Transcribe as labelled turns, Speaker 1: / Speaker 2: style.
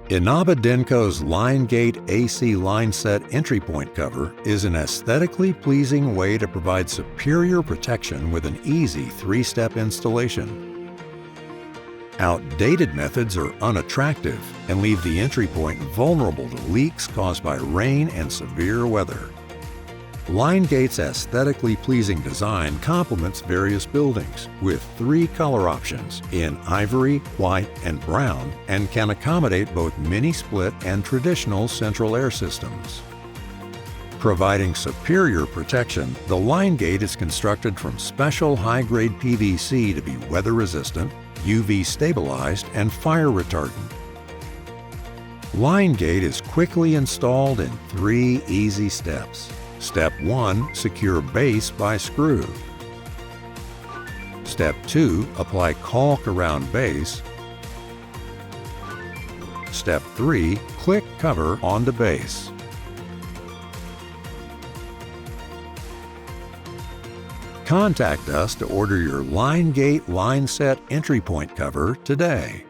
Speaker 1: Inaba Denko's LineGate AC line set entry point cover is an aesthetically pleasing way to provide superior protection with an easy 3-step installation. Outdated methods are unattractive and leave the entry point vulnerable to leaks caused by rain and severe weather. LineGate's aesthetically pleasing design complements various buildings with 3 color options in ivory, white, and brown, and can accommodate both mini-split and traditional central air systems. Providing superior protection, the LineGate is constructed from special high-grade PVC to be weather-resistant, UV stabilized, and fire retardant. LineGate is quickly installed in 3 easy steps. Step 1. Secure base by screw. Step 2. Apply caulk around base. Step 3. Click cover onto base. Contact us to order your LineGate line set entry point cover today.